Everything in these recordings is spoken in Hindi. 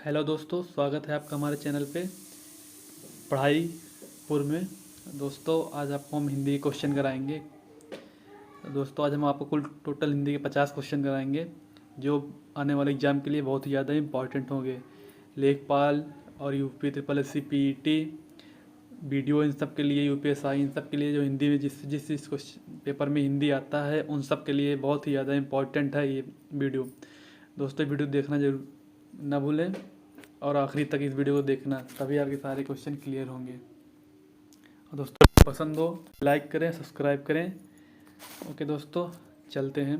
हेलो दोस्तों, स्वागत है आपका हमारे चैनल पे पढ़ाई पूर्व में। दोस्तों आज आपको हम हिंदी के क्वेश्चन कराएंगे। दोस्तों आज हम आपको कुल टोटल हिंदी के 50 क्वेश्चन कराएंगे जो आने वाले एग्ज़ाम के लिए बहुत ही ज़्यादा इंपॉर्टेंट होंगे। लेखपाल और UP triple S C PET video इन सब के लिए, यूपीएसआई इन सब के लिए जो हिंदी में जिस जिस जिस क्वेश्चन पेपर में हिंदी आता है उन सब के लिए बहुत ही ज़्यादा इंपॉर्टेंट है ये वीडियो। दोस्तों वीडियो देखना जरूर ना भूलें और आखिरी तक इस वीडियो को देखना, तभी आपके सारे क्वेश्चन क्लियर होंगे। और दोस्तों पसंद हो लाइक करें, सब्सक्राइब करें। ओके दोस्तों, चलते हैं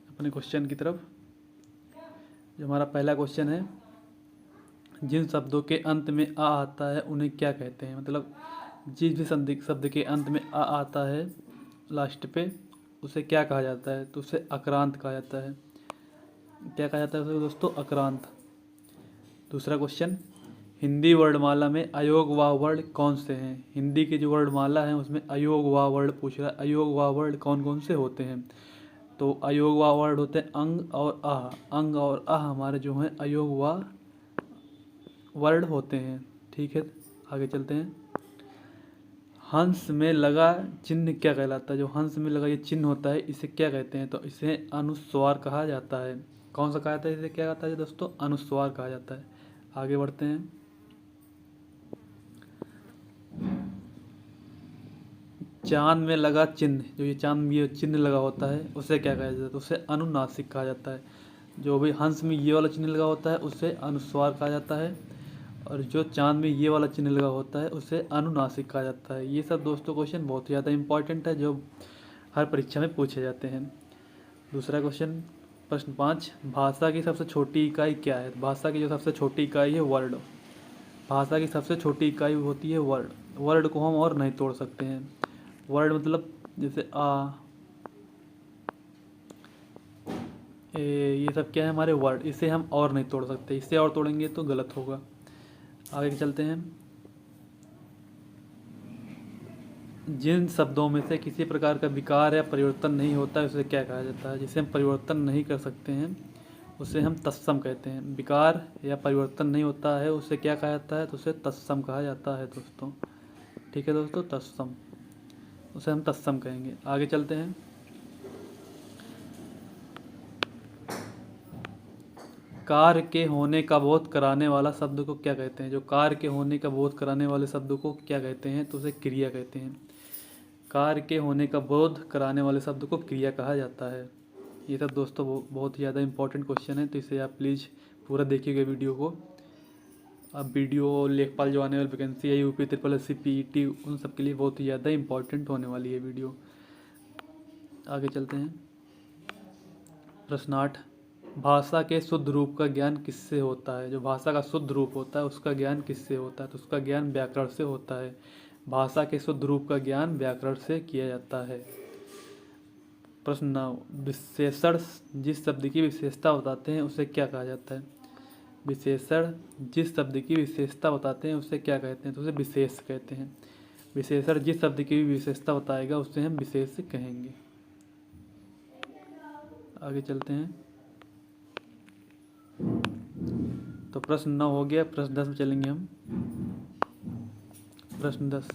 अपने क्वेश्चन की तरफ। जो हमारा पहला क्वेश्चन है, जिन शब्दों के अंत में आ आता है उन्हें क्या कहते हैं। मतलब जिस भी शब्द के अंत में आ आता है लास्ट पे, उसे क्या कहा जाता है? तो उसे अक्रांत कहा जाता है। क्या कहा जाता है उसे दोस्तों? अक्रांत। दूसरा क्वेश्चन, हिंदी वर्णमाला में अयोगवाह वर्ण कौन से हैं? हिंदी की जो वर्णमाला है उसमें अयोगवाह वर्ण पूछ रहा है। अयोगवाह वर्ण कौन कौन से होते हैं? तो अयोगवाह वर्ण होते हैं अंग और आह। अंग और आह हमारे जो हैं अयोगवाह वर्ण होते हैं। ठीक है, आगे चलते हैं। हंस में लगा चिन्ह क्या कहलाता है? जो हंस में लगा ये चिन्ह होता है इसे क्या कहते हैं? तो इसे अनुस्वार कहा जाता है। कौन सा कहा जाता है? इसे क्या कहता है दोस्तों? अनुस्वार कहा जाता है। आगे बढ़ते हैं। चांद में लगा चिन्ह, जो ये चांद में ये चिन्ह लगा होता है उसे क्या कहा जाता है? तो उसे अनुनासिक कहा जाता है। जो भी हंस में ये वाला चिन्ह लगा होता है उसे अनुस्वार कहा जाता है, और जो चांद में ये वाला चिन्ह लगा होता है उसे अनुनासिक कहा जाता है। ये सब दोस्तों क्वेश्चन बहुत ही ज़्यादा इंपॉर्टेंट है जो हर परीक्षा में पूछे जाते हैं। दूसरा क्वेश्चन, प्रश्न 5, भाषा की सबसे छोटी इकाई क्या है? भाषा की जो सबसे छोटी इकाई है वर्ड। भाषा की सबसे छोटी इकाई होती है वर्ड। वर्ड को हम और नहीं तोड़ सकते हैं। वर्ड मतलब जैसे आ, ये सब क्या है हमारे वर्ड, इसे हम और नहीं तोड़ सकते। इससे और तोड़ेंगे तो गलत होगा। आगे चलते हैं। जिन शब्दों में से किसी प्रकार का विकार या परिवर्तन नहीं होता है उसे क्या कहा जाता है? जिसे हम परिवर्तन नहीं कर सकते हैं उसे हम तत्सम कहते हैं। विकार या परिवर्तन नहीं होता है उसे क्या कहा जाता है? तो उसे तत्सम कहा जाता है दोस्तों। ठीक है दोस्तों, तत्सम, उसे हम तत्सम कहेंगे। आगे चलते हैं। कार्य के होने का बोध कराने वाला शब्द को क्या कहते हैं? जो कार्य के होने का बोध कराने वाले शब्द को क्या कहते हैं? तो उसे क्रिया कहते हैं। कार्य के होने का बोध कराने वाले शब्द को क्रिया कहा जाता है। ये सब दोस्तों बहुत ही ज़्यादा इंपॉर्टेंट क्वेश्चन है, तो इसे आप प्लीज़ पूरा देखिएगा वीडियो को। अब वीडियो लेखपाल जो आने वाली वैकेंसी है, UP triple S C PET, उन सब के लिए बहुत ही ज़्यादा इंपॉर्टेंट होने वाली है वीडियो। आगे चलते हैं। प्रश्न 8, भाषा के शुद्ध रूप का ज्ञान किससे होता है? जो भाषा का शुद्ध रूप होता है उसका ज्ञान किससे होता है? तो उसका ज्ञान व्याकरण से होता है। भाषा के शुद्ध रूप का ज्ञान व्याकरण से किया जाता है। प्रश्न 9, विशेषण जिस शब्द की विशेषता बताते हैं उसे क्या कहा जाता है? विशेषण जिस शब्द की विशेषता बताते हैं उसे क्या कहते हैं? तो उसे विशेष कहते हैं। विशेषण जिस शब्द की विशेषता बताएगा उसे हम विशेष कहेंगे। आगे चलते हैं। तो प्रश्न 9 हो गया। प्रश्न 10 में चलेंगे हम। प्रश्न 10,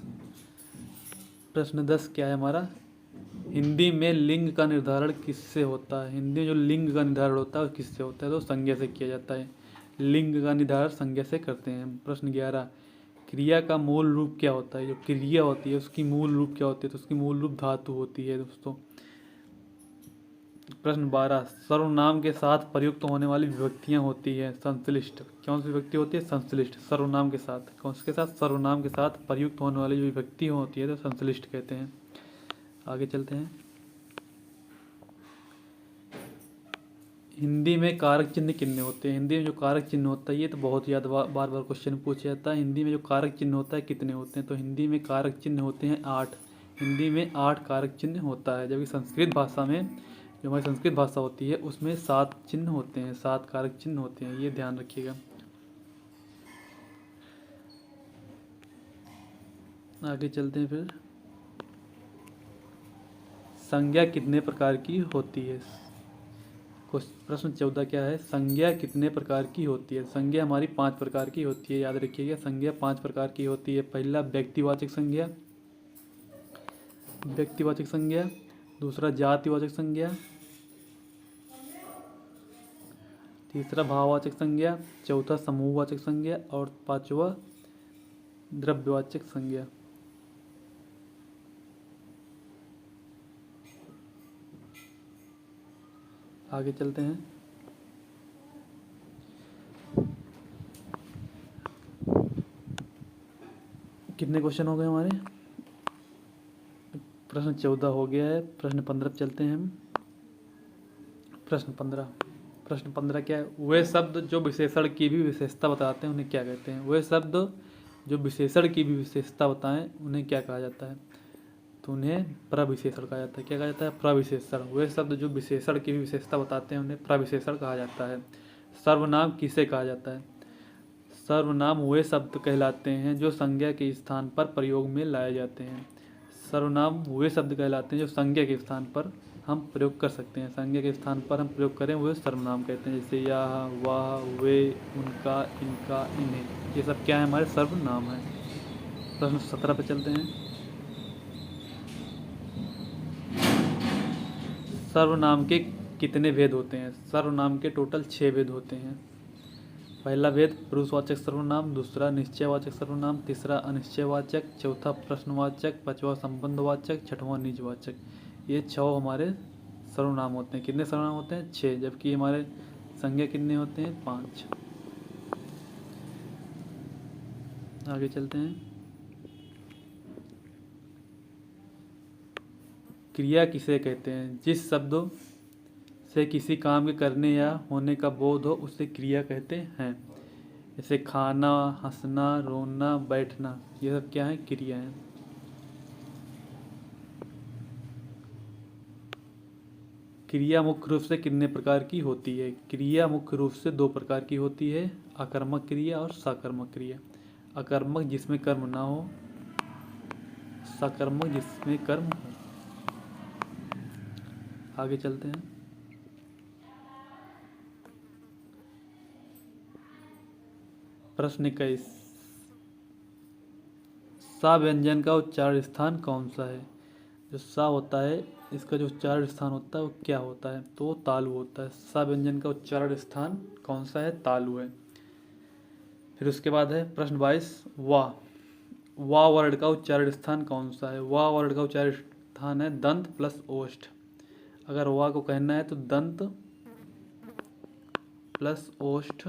प्रश्न 10 क्या है हमारा? हिंदी में लिंग का निर्धारण किससे होता है? हिंदी में जो लिंग का निर्धारण होता है वो किससे होता है? तो संज्ञा से किया जाता है। लिंग का निर्धारण संज्ञा से करते हैं। प्रश्न 11, क्रिया का मूल रूप क्या होता है? जो क्रिया होती है उसकी मूल रूप क्या होती है? तो उसकी मूल रूप धातु होती है दोस्तों। प्रश्न 12, सर्वनाम के साथ प्रयुक्त होने वाली विभक्तियां होती है संश्लिष्ट। कौन सी विभक्ति होती है? संश्लिष्ट। सर्वनाम के साथ, कौन के साथ? सर्वनाम के साथ प्रयुक्त होने वाली जो विभक्ति होती है तो संश्लिष्ट कहते हैं। आगे चलते हैं। हिंदी में कारक चिन्ह कितने होते हैं? हिंदी में जो कारक चिन्ह होता है, ये तो बहुत ज़्यादा बार बार क्वेश्चन पूछा जाता है। हिंदी में जो कारक चिन्ह होता है कितने होते हैं? तो हिंदी में कारक चिन्ह होते हैं 8। हिंदी में 8 कारक चिन्ह होता है, जबकि संस्कृत भाषा में, जो हमारी संस्कृत भाषा होती है उसमें 7 चिन्ह होते हैं, 7 कारक चिन्ह होते हैं, ये ध्यान रखिएगा। आगे चलते हैं फिर। संज्ञा कितने प्रकार की होती है? प्रश्न 14 क्या है, संज्ञा कितने प्रकार की होती है। संज्ञा हमारी 5 प्रकार की होती है, याद रखिएगा। संज्ञा 5 प्रकार की होती है। पहला व्यक्तिवाचक संज्ञा, व्यक्तिवाचक संज्ञा। दूसरा जातिवाचक संज्ञा। तीसरा भाववाचक संज्ञा। चौथा समूहवाचक संज्ञा। और पांचवा द्रव्यवाचक संज्ञा। आगे चलते हैं। कितने क्वेश्चन हो गए हमारे। प्रश्न 14 हो गया है। प्रश्न 15 पे चलते हैं हम। प्रश्न 15 क्या है, वे शब्द जो विशेषण की भी विशेषता बताते हैं उन्हें क्या कहते हैं। वे शब्द जो विशेषण की भी विशेषता बताएं उन्हें क्या कहा जाता है। तो उन्हें प्रविशेषण कहा जाता है। क्या कहा जाता है, प्रविशेषण। वे शब्द जो विशेषण की भी विशेषता बताते हैं उन्हें प्रविशेषण कहा जाता है। सर्वनाम किसे कहा जाता है। सर्वनाम वे शब्द कहलाते हैं जो संज्ञा के स्थान पर प्रयोग में लाए जाते हैं। सर्वनाम वे शब्द कहलाते हैं जो संज्ञा के स्थान पर हम प्रयोग कर सकते हैं। संज्ञा के स्थान पर हम प्रयोग करें वो सर्वनाम कहते हैं। जैसे यह, वह, वे, उनका, इनका, इन्हें, ये सब क्या है, हमारे सर्वनाम है। प्रश्न 17 पे चलते हैं। सर्वनाम के कितने भेद होते हैं। सर्वनाम के टोटल 6 भेद होते हैं। पहला भेद पुरुषवाचक सर्वनाम, दूसरा निश्चयवाचक सर्वनाम, तीसरा अनिश्चयवाचक, चौथा प्रश्नवाचक, पांचवा संबंधवाचक, छठवां निजवाचक। ये 6 हमारे सर्वनाम होते हैं। कितने सर्वनाम होते हैं, 6। जबकि हमारे संज्ञा कितने होते हैं, 5। आगे चलते हैं। क्रिया किसे कहते हैं। जिस शब्दों से किसी काम के करने या होने का बोध हो उसे क्रिया कहते हैं। जैसे खाना, हंसना, रोना, बैठना, ये सब क्या है, क्रिया है। क्रिया मुख्य रूप से कितने प्रकार की होती है। क्रिया मुख्य रूप से 2 प्रकार की होती है, अकर्मक क्रिया और सकर्मक क्रिया। अकर्मक जिसमें कर्म ना हो, सकर्मक जिसमें कर्म हो। आगे चलते हैं। प्रश्न 21, सा व्यंजन का उच्चारण स्थान कौन सा है। जो सा होता है इसका जो उच्चारण स्थान होता है वो क्या होता है, तो वो तालु होता है। सा व्यंजन का उच्चारण स्थान कौन सा है, तालु है। फिर उसके बाद है प्रश्न 22, वाह वर्ड का उच्चारण स्थान कौन सा है। वाह वर्ड का उच्चारण स्थान है दंत प्लस ओष्ठ। अगर वाह को कहना है तो दंत प्लस ओष्ठ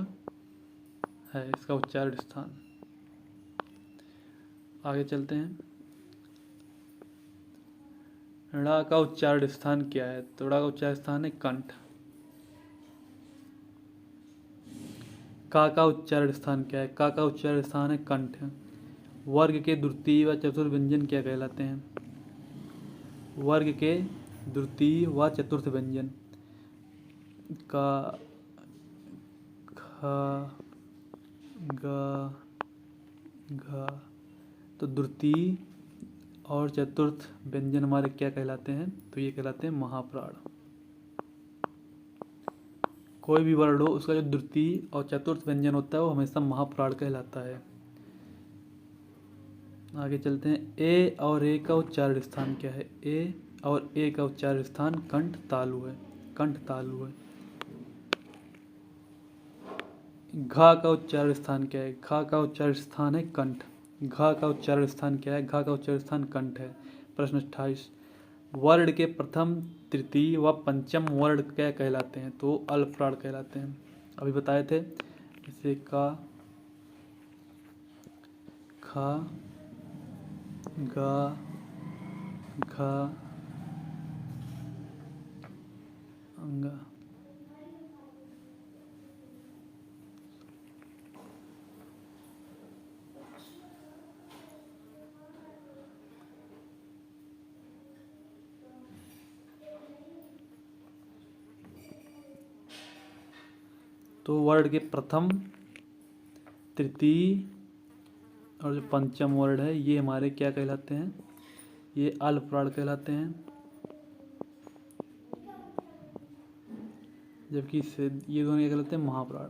है इसका उच्चारण स्थान। आगे चलते हैं। ड़ा का उच्चारण स्थान क्या है, तो ड़ा का उच्चारण स्थान है कंठ। का उच्चारण स्थान क्या है, का उच्चारण स्थान है कंठ। वर्ग के द्वितीय व चतुर्थ व्यंजन क्या कहलाते हैं। वर्ग के द्वितीय व चतुर्थ व्यंजन का, ख, ग, घ, तो द्वितीय और चतुर्थ व्यंजन हमारे क्या कहलाते हैं, तो ये कहलाते हैं महाप्राण। कोई भी वर्ड हो उसका जो द्वितीय और चतुर्थ व्यंजन होता है वो हमेशा महाप्राण कहलाता है। आगे चलते हैं। ए और ए का उच्चारण स्थान क्या है। ए और ए का उच्चारण स्थान कंठ तालु है। कंठ तालु है। घा का उच्चारण स्थान क्या है। घा का उच्चारण स्थान है कंठ। घा का उच्चारण स्थान क्या है, घा का उच्चारण स्थान कंठ है। प्रश्न 28, वर्ण के प्रथम, तृतीय व पंचम वर्ण क्या कहलाते हैं, तो अल्पप्राण कहलाते हैं। अभी बताए थे, जैसे का, खा, गा, घा, अंगा। तो वर्ण के प्रथम, तृतीय और जो पंचम वर्ण है ये हमारे क्या कहलाते हैं, ये अल्पप्राण कहलाते हैं। जबकि इससे ये दोनों क्या कहलाते हैं, महाप्राण।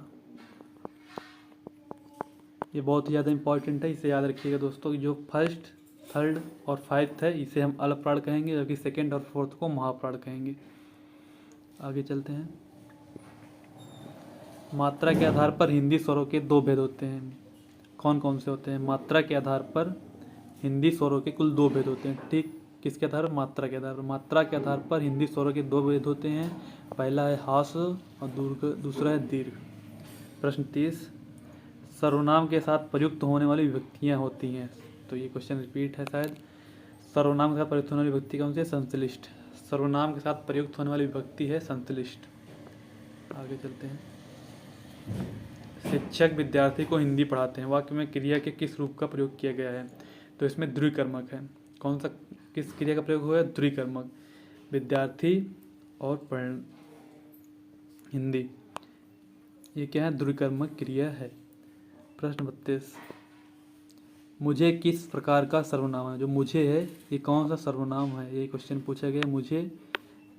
ये बहुत ही ज़्यादा इंपॉर्टेंट है, इसे याद रखिएगा दोस्तों। जो फर्स्ट, थर्ड और फाइव्थ है इसे हम अल्पप्राण कहेंगे, जबकि सेकेंड और फोर्थ को महाप्राण कहेंगे। आगे चलते हैं। मात्रा के आधार पर हिंदी स्वरों के दो भेद होते हैं, कौन कौन से होते हैं? मात्रा के आधार पर हिंदी स्वरों के कुल दो भेद होते हैं। ठीक, किसके आधार पर? मात्रा के आधार पर। मात्रा के आधार पर हिंदी स्वरों के दो भेद होते हैं। पहला है हास और दूसरा है दीर्घ। प्रश्न 30, सर्वनाम के साथ प्रयुक्त होने वाली विभक्तियाँ होती हैं। तो ये क्वेश्चन रिपीट है शायद। सर्वनाम के साथ प्रयुक्त होने वाली विभक्ति कौन सी है? संश्लिष्ट। सर्वनाम के साथ प्रयुक्त होने वाली विभक्ति है संश्लिष्ट। आगे चलते हैं। शिक्षक विद्यार्थी को हिंदी पढ़ाते हैं, वाक्य में क्रिया के किस रूप का प्रयोग किया गया है? तो इसमें द्विकर्मक है। कौन सा, किस क्रिया का प्रयोग हुआ है? द्विकर्मक। विद्यार्थी और पढ़, हिंदी, ये क्या है? द्विकर्मक क्रिया है। प्रश्न 32, मुझे किस प्रकार का सर्वनाम है? जो मुझे है ये कौन सा सर्वनाम है? ये क्वेश्चन पूछा गया, मुझे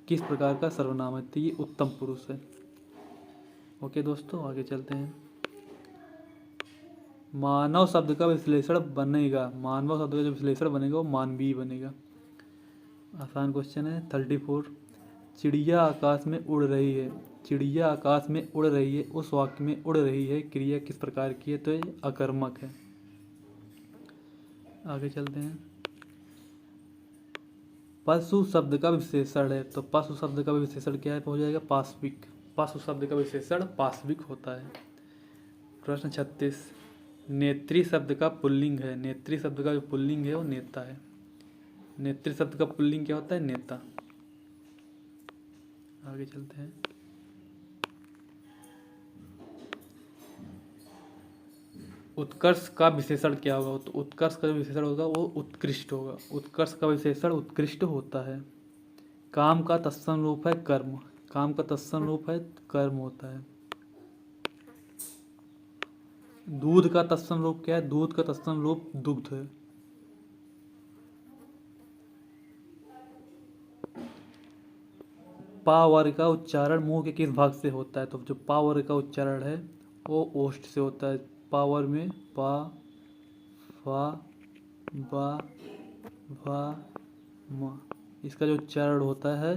किस प्रकार का सर्वनाम है? तो ये उत्तम पुरुष है। ओके दोस्तों, आगे चलते हैं। मानव शब्द का विश्लेषण बनेगा, मानव शब्द का जो विश्लेषण बनेगा वो मानवीय बनेगा। आसान क्वेश्चन है। 34, चिड़िया आकाश में उड़ रही है। चिड़िया आकाश में उड़ रही है, उस वाक्य में उड़ रही है क्रिया किस प्रकार की है? तो ये अकर्मक है। आगे चलते हैं। पशु शब्द का विशेषण है, तो पशु शब्द का विशेषण क्या है? हो जाएगा पाश्विक। पशु शब्द का विशेषण पाश्विक होता है। प्रश्न 36, नेत्री शब्द का पुल्लिंग है। नेत्री शब्द का जो पुल्लिंग है वो नेता है। नेत्री शब्द का पुल्लिंग क्या होता है? नेता। आगे चलते हैं। उत्कर्ष का विशेषण क्या होगा? तो उत्कर्ष का जो विशेषण होगा वो उत्कृष्ट होगा। उत्कर्ष का विशेषण उत्कृष्ट होता है। काम का तत्सम रूप है कर्म। काम का तत्सम रूप है कर्म होता है। दूध का तत्सम रूप क्या है? दूध का तत्सम रूप दुग्ध है। पा वर्ग का उच्चारण मुंह के किस भाग से होता है? तो जो पा वर्ग का उच्चारण है वो ओष्ठ से होता है। पावर में पा, फा, बा, भा, मा, इसका जो उच्चारण होता है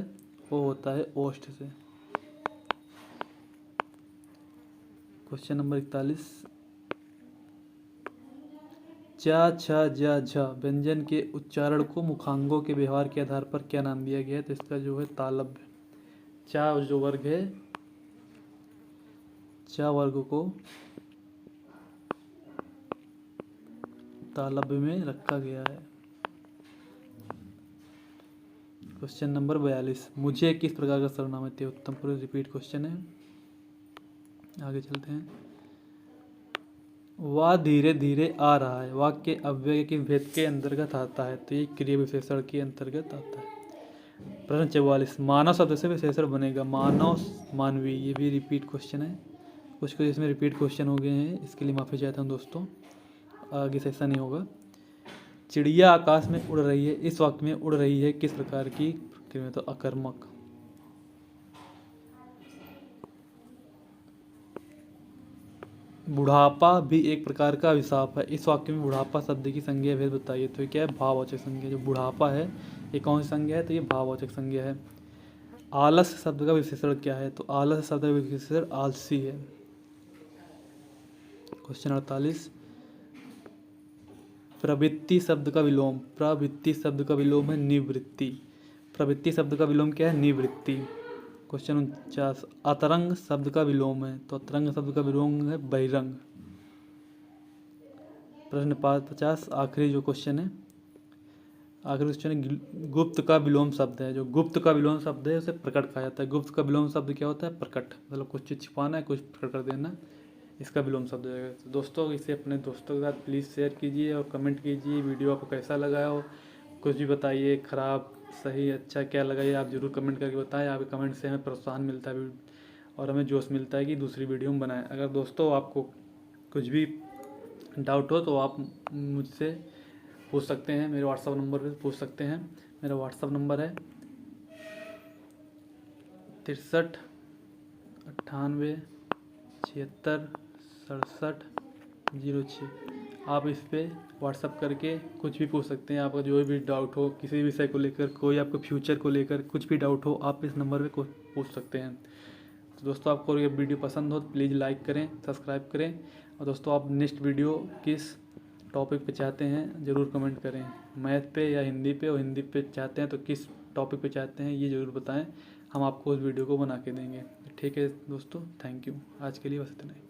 वो होता है ओष्ठ से। क्वेश्चन नंबर 41, चा, छ, जा, झ व्यंजन के उच्चारण को मुखांगों के व्यवहार के आधार पर क्या नाम दिया गया है? तो इसका जो है तालव्य। चा जो वर्ग है, चा वर्ग को तालव्य में रखा गया है। क्वेश्चन नंबर 42, मुझे किस प्रकार का सर्वनाम है? उत्तम पुरुष रिपीट क्वेश्चन है। आगे चलते हैं। वह धीरे धीरे आ रहा है, वाक्य अव्यय के भेद के अंतर्गत आता है। तो ये क्रिया विशेषण के अंतर्गत आता है। प्रश्न 44, मानव शब्द से विशेषण बनेगा। मानव, मानवीय, ये भी रिपीट क्वेश्चन है। कुछ इसमें रिपीट क्वेश्चन हो गए हैं, इसके लिए माफ़ी चाहता हूँ दोस्तों, आगे से ऐसा नहीं होगा। चिड़िया आकाश में उड़ रही है, इस वाक्य में उड़ रही है किस प्रकार की क्रिया? तो अकर्मक। बुढ़ापा भी एक प्रकार का अभिशाप है, इस वाक्य में बुढ़ापा शब्द की संज्ञा भेद बताइए। तो ये क्या है? भाववाचक संज्ञा। जो बुढ़ापा है ये कौन सी संज्ञा है? तो ये भाववाचक संज्ञा है। आलस शब्द का विशेषण क्या है? तो आलस शब्द का विशेषण आलसी है। क्वेश्चन 48, प्रवृत्ति शब्द का विलोम। प्रवृत्ति शब्द का विलोम है निवृत्ति। प्रवृत्ति शब्द का विलोम क्या है? निवृत्ति। क्वेश्चन 49, अतरंग शब्द का विलोम है। तो अतरंग शब्द का विलोम है बहिरंग। प्रश्न 50, आखिरी जो क्वेश्चन है, आखिरी क्वेश्चन है, गुप्त का विलोम शब्द है। जो गुप्त का विलोम शब्द है उसे प्रकट कहा जाता है। गुप्त का विलोम शब्द क्या होता है? प्रकट, मतलब कुछ चीज़ छिपाना है, कुछ प्रकट कर देना, इसका विलोम शब्द है। तो दोस्तों इसे अपने दोस्तों के साथ प्लीज़ शेयर कीजिए और कमेंट कीजिए वीडियो आपको कैसा लगा हो। कुछ भी बताइए, ख़राब, सही, अच्छा क्या लगा ये आप ज़रूर कमेंट करके बताएं। आपके कमेंट से हमें प्रोत्साहन मिलता है और हमें जोश मिलता है कि दूसरी वीडियो हम बनाएं। अगर दोस्तों आपको कुछ भी डाउट हो तो आप मुझसे पूछ सकते हैं, मेरे व्हाट्सअप नंबर पर पूछ सकते हैं। मेरा व्हाट्सअप नंबर है 63 98 76 67 06। आप इस पे व्हाट्सअप करके कुछ भी पूछ सकते हैं। आपका जो भी डाउट हो किसी भी विषय को लेकर, कोई आपको फ्यूचर को लेकर कुछ भी डाउट हो, आप इस नंबर पे पूछ सकते हैं। तो दोस्तों, आपको ये वीडियो पसंद हो तो प्लीज़ लाइक करें, सब्सक्राइब करें। और दोस्तों, आप नेक्स्ट वीडियो किस टॉपिक पे चाहते हैं ज़रूर कमेंट करें, मैथ पे या हिंदी पे। और हिंदी पे चाहते हैं तो किस टॉपिक पे चाहते हैं ये ज़रूर बताएं, हम आपको उस वीडियो को बना के देंगे। ठीक है दोस्तों, थैंक यू। आज के लिए बस इतना ही।